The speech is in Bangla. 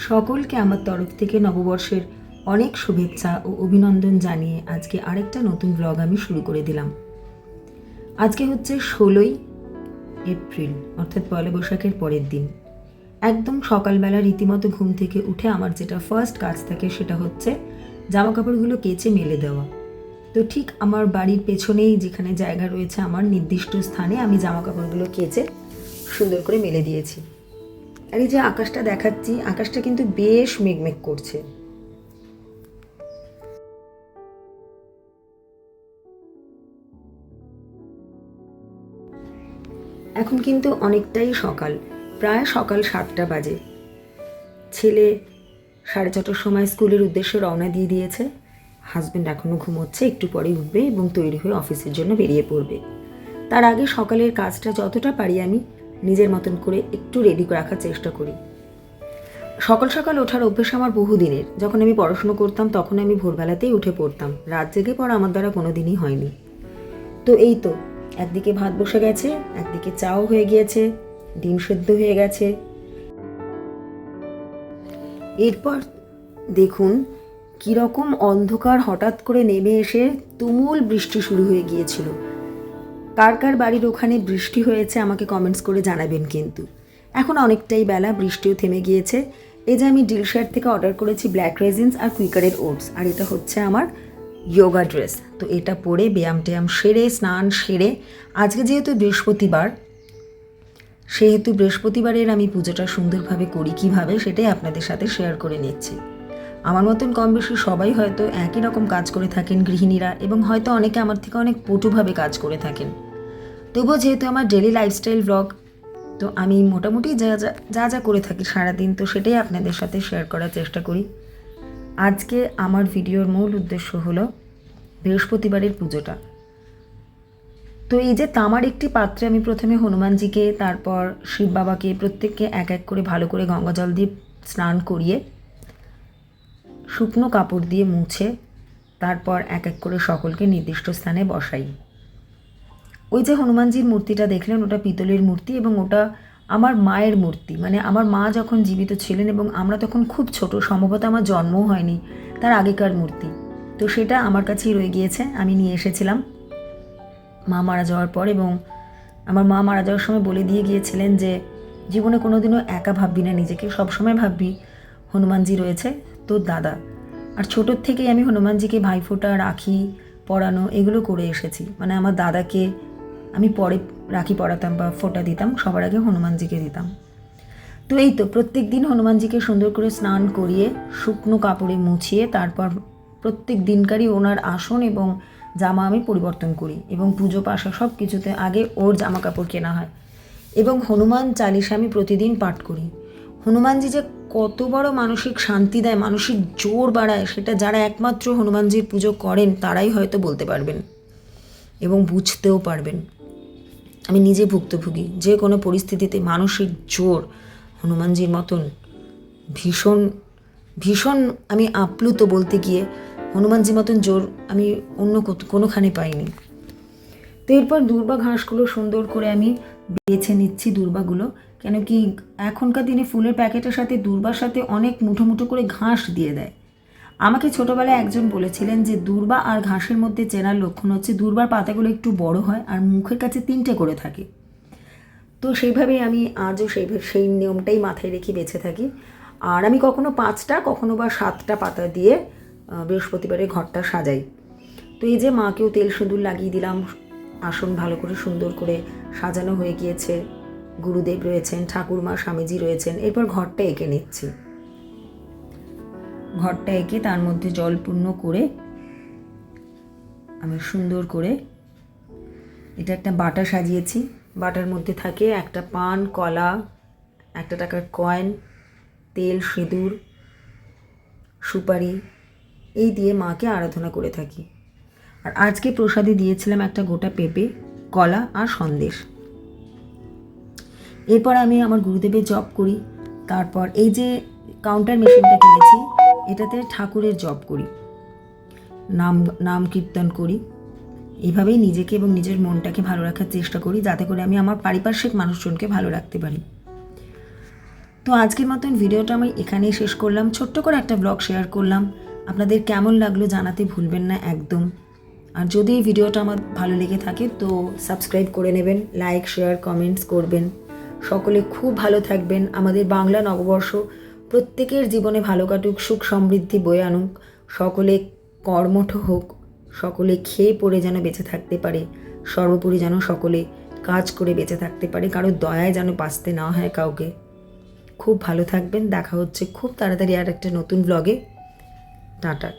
সকলকে আমার তরফ থেকে নববর্ষের অনেক শুভেচ্ছা ও অভিনন্দন জানিয়ে আজকে আরেকটা নতুন ব্লগ আমি শুরু করে দিলাম। আজকে হচ্ছে 16ই এপ্রিল, অর্থাৎ পয়লা বৈশাখের পরের দিন। একদম সকালবেলা রীতিমতো ঘুম থেকে উঠে আমার যেটা ফার্স্ট কাজ থাকে সেটা হচ্ছে জামা কাপড়গুলো কেচে মেলে দেওয়া। তো ঠিক আমার বাড়ির পেছনেই যেখানে জায়গা রয়েছে আমার নির্দিষ্ট স্থানে আমি জামা কাপড়গুলো কেচে সুন্দর করে মেলে দিয়েছি। আর এই যে আকাশটা দেখাচ্ছি, আকাশটা কিন্তু বেশ মেঘমেঘ করছে। এখন কিন্তু অনেকটাই সকাল, প্রায় সকাল 7টা বাজে। ছেলে 6:30টার সময় স্কুলের উদ্দেশ্যে রওনা দিয়ে দিয়েছে। হাজব্যান্ড এখনও ঘুমোচ্ছে, একটু পরে উঠবে এবং তৈরি হয়ে অফিসের জন্য বেরিয়ে পড়বে। তার আগে সকালের কাজটা যতটা পারি আমি নিজের মতন করে একটু রেডি রাখার চেষ্টা করি। সকাল সকাল ওঠার অভ্যেস আমার বহুদিনের। যখন আমি পড়াশুনো করতাম তখন আমি ভোরবেলাতেই উঠে পড়তাম, রাত জেগে পড়া আমার দ্বারা কোনো দিনই হয়নি। তো এই তো, একদিকে ভাত বসে গেছে, একদিকে চাও হয়ে গিয়েছে, ডিম সেদ্ধ হয়ে গেছে। এরপর দেখুন কীরকম অন্ধকার হঠাৎ করে নেমে এসে তুমুল বৃষ্টি শুরু হয়ে গিয়েছিল। কার কার বাড়ির ওখানে বৃষ্টি হয়েছে আমাকে কমেন্টস করে জানাবেন। কিন্তু এখন অনেকটাই বেলা, বৃষ্টিও থেমে গিয়েছে। এই যে আমি ডিলশার্ট থেকে অর্ডার করেছি ব্ল্যাক রেজিন্স আর কুইকারের ওটস, আর এটা হচ্ছে আমার যোগা ড্রেস। তো এটা পরে ব্যায়াম ট্যায়াম সেরে স্নান সেরে আজকে যেহেতু বৃহস্পতিবার, সেহেতু বৃহস্পতিবারের আমি পুজোটা সুন্দরভাবে করি কীভাবে সেটাই আপনাদের সাথে শেয়ার করে নিচ্ছি। আমার মতন কম বেশি সবাই হয়তো একই রকম কাজ করে থাকেন গৃহিণীরা, এবং হয়তো অনেকে আমার থেকে অনেক পটুভাবে কাজ করে থাকেন। তবুও যেহেতু আমার ডেলি লাইফস্টাইল ব্লগ, তো আমি মোটামুটি যা যা করে থাকি সারাদিন, তো সেটাই আপনাদের সাথে শেয়ার করার চেষ্টা করি। আজকে আমার ভিডিওর মূল উদ্দেশ্য হলো বৃহস্পতিবারের পুজোটা। তো এই যে তামার একটি পাত্রে আমি প্রথমে হনুমানজিকে, তারপর শিব বাবাকে প্রত্যেককে এক এক করে ভালো করে গঙ্গা জল দিয়ে স্নান করিয়ে শুকনো কাপড় দিয়ে মুছে তারপর এক এক করে সকলকে নির্দিষ্ট স্থানে বসাই। ওই যে হনুমানজির মূর্তিটা দেখলেন, ওটা পিতলের মূর্তি এবং ওটা আমার মায়ের মূর্তি। মানে আমার মা যখন জীবিত ছিলেন এবং আমরা তখন খুব ছোট, সম্ভবত আমার জন্মও হয়নি, তার আগেকার মূর্তি। তো সেটা আমার কাছেই রয়ে গিয়েছে, আমি নিয়ে এসেছিলাম মা মারা যাওয়ার পর। এবং আমার মা মারা যাওয়ার সময় বলে দিয়ে গিয়েছিলেন যে জীবনে কোনোদিনও একা ভাববি না নিজেকে, সবসময় ভাববি হনুমানজি রয়েছে তোর দাদা। আর ছোটোর থেকেই আমি হনুমানজিকে ভাইফোঁটা, রাখি পরানো এগুলো করে এসেছি। মানে আমার দাদাকে আমি পরে রাখি পরাতাম বা ফোঁটা দিতাম, সবার আগে হনুমানজিকে দিতাম। তো এই তো প্রত্যেক দিন হনুমানজিকে সুন্দর করে স্নান করিয়ে শুকনো কাপড়ে মুছিয়ে তারপর প্রত্যেক দিনকারই ওনার আসন এবং জামা আমি পরিবর্তন করি, এবং পুজো পাশা সব কিছুতে আগে ওর জামা কাপড় কেনা হয়। এবং হনুমান চালিসা আমি প্রতিদিন পাঠ করি। হনুমানজি যে কত বড় মানসিক শান্তি দেয়, মানসিক জোর বাড়ায়, সেটা যারা একমাত্র হনুমানজির পুজো করেন তারাই হয়তো বলতে পারবেন এবং বুঝতেও পারবেন। আমি নিজে ভুক্তভোগী, যে কোনো পরিস্থিতিতে মানসিক জোর হনুমানজির মতন ভীষণ ভীষণ আমি আপ্লুত বলতে গিয়ে, হনুমানজির মতন জোর আমি অন্য কোনোখানে পাইনি। তো এরপর দূর্বা ঘাসগুলো সুন্দর করে আমি বেছে নিচ্ছি দূর্বাগুলো, কেন কি এখনকার দিনে ফুলের প্যাকেটের সাথে দূর্বার সাথে অনেক মুঠো মুঠো করে ঘাস দিয়ে দেয়। আমাকে ছোটোবেলায় একজন বলেছিলেন যে দূর্বা আর ঘাসের মধ্যে চেনার লক্ষণ হচ্ছে দূর্বার পাতাগুলো একটু বড় হয় আর মুখের কাছে 3টে করে থাকে। তো সেইভাবেই আমি আজও সেই নিয়মটাই মাথায় রেখে বেঁচে থাকি। আর আমি কখনো 5টা কখনো বা 7টা পাতা দিয়ে বৃহস্পতিবারের ঘরটা সাজাই। তো এই যে মাকেও তেল সিঁদুর লাগিয়ে দিলাম, আসন ভালো করে সুন্দর করে সাজানো হয়ে গিয়েছে, গুরুদেব রয়েছেন, ঠাকুরমা স্বামীজি রয়েছেন। এরপর ঘরটা এঁকে নিচ্ছি। ঘরটা এঁকে তার মধ্যে জল পূর্ণ করে আমি সুন্দর করে এটা একটা বাটা সাজিয়েছি। বাটার মধ্যে থাকে একটা পান, কলা, 1 টাকার কয়েন, তেল, সিঁদুর, সুপারি, এই দিয়ে মাকে আরাধনা করে থাকি। আর আজকে প্রসাদে দিয়েছিলাম একটা গোটা পেঁপে, কলা আর সন্দেশ। এরপর আমি আমার গুরুদেবের জপ করি। তারপর এই যে কাউন্টার মেশিনটা কিনেছি, এটাতে ঠাকুরের জপ করি, নাম কীর্তন করি। এইভাবেই নিজেকে এবং নিজের মনটাকে ভালো রাখার চেষ্টা করি, যাতে করে আমি আমার পারিপার্শ্বিক মানুষজনকে ভালো রাখতে পারি। তো আজকের মতন ভিডিওটা আমি এখানেই শেষ করলাম, ছোট্ট করে একটা ব্লগ শেয়ার করলাম। আপনাদের কেমন লাগলো জানাতে ভুলবেন না একদম। আর যদি এই ভিডিওটা আমার ভালো লেগে থাকে তো সাবস্ক্রাইব করে নেবেন, লাইক শেয়ার কমেন্টস করবেন। সকলে খুব ভালো থাকবেন। আমাদের বাংলা নববর্ষ প্রত্যেকের জীবনে ভালো কাটুক, সুখ সমৃদ্ধি বয়ে আনুক, সকলে কর্মঠ হোক, সকলে খেয়ে পড়ে যেন বেঁচে থাকতে পারে, সর্বোপরি যেন সকলে কাজ করে বেঁচে থাকতে পারে, কারো দয়ায় যেন বাঁচতে না হয় কাউকে। খুব ভালো থাকবেন। দেখা হচ্ছে খুব তাড়াতাড়ি আর একটা নতুন ব্লগে। টাটা।